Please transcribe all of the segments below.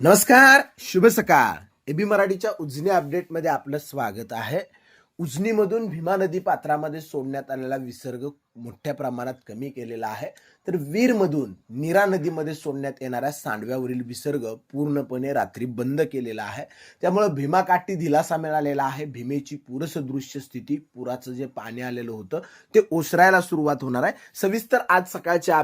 नमस्कार, शुभ सकाळ. एबी मराठीच्या उजनी अपडेटमध्ये आपलं स्वागत आहे. उजनीमधून भीमा नदी पात्रामध्ये सोडण्यात आलेला विसर्ग मोठ्या प्रमाणात कमी केलेला आहे. तर वीरमधून नीरा नदीमध्ये सोडण्यात येणाऱ्या सांडव्यावरील विसर्ग पूर्णपणे रात्री बंद केलेला आहे. त्यामुळे भीमाकाठी दिलासा मिळालेला आहे. भीमेची पूरसदृश्य स्थिती, पुराचं जे पाणी आलेलं होतं ते ओसरायला सुरुवात होणार आहे. सविस्तर आज सकाळच्या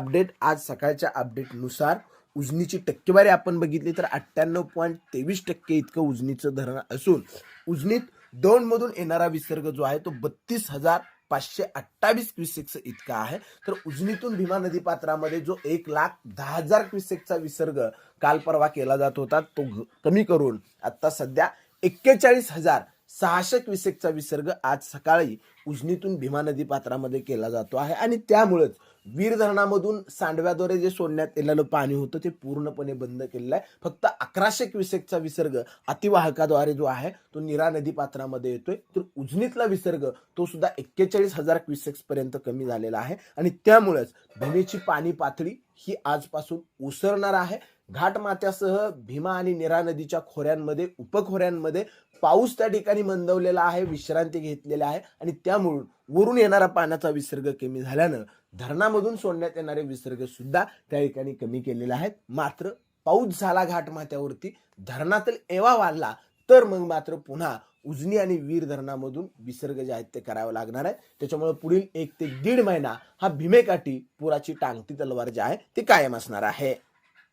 अपडेटनुसार उजनीची टक्केवारी आपण बघितली तर 98.23% इतकं उजनीचं धरण असून उजनीत दौंडमधून येणारा विसर्ग जो आहे तो 32,528 क्युसेक्स इतका आहे. तर उजनीतून भीमा नदी पात्रामध्ये जो 1,10,000 क्युसेकचा विसर्ग काल परवा केला जात होता तो कमी करून आता सध्या 41,600 क्युसेकचा विसर्ग आज सकाळी उजनीतून भीमा नदी पात्रामध्ये केला जातो आहे. आणि त्यामुळेच वीर धरणामधून सांडव्याद्वारे जे सोडण्यात येलेलं पाणी होतं ते पूर्णपणे बंद केलेलं आहे. फक्त 1100 क्युसेकचा विसर्ग अतिवाहकाद्वारे जो आहे तो नीरा नदी पात्रामध्ये येतोय. तर उजनीतला विसर्ग तो सुद्धा 41,000 क्युसेक्स पर्यंत कमी झालेला आहे. आणि त्यामुळेच भीमेची पाणी पातळी ही आजपासून ओसरणार आहे. घाटमाथ्यासह भीमा आणि नीरा नदीच्या खोऱ्यांमध्ये, उपखोऱ्यांमध्ये पाऊस त्या ठिकाणी मंदवलेला आहे, विश्रांती घेतलेली आहे. आणि त्यामुळे वरून येणारा पाण्याचा विसर्ग कमी झाल्यानं धरणामधून सोडण्यात येणारे विसर्ग सुद्धा त्या ठिकाणी कमी केलेले आहेत. मात्र पाऊस झाला घाटमाथ्यावरती, धरणातील एवा वाढला तर मग मात्र पुन्हा उजनी आणि वीर धरणामधून विसर्ग जे आहेत ते करावं लागणार आहे. त्याच्यामुळे पुढील 1 ते 1.5 महिना हा भीमेकाठी पुराची टांगती तलवार जी आहे ती कायम असणार आहे.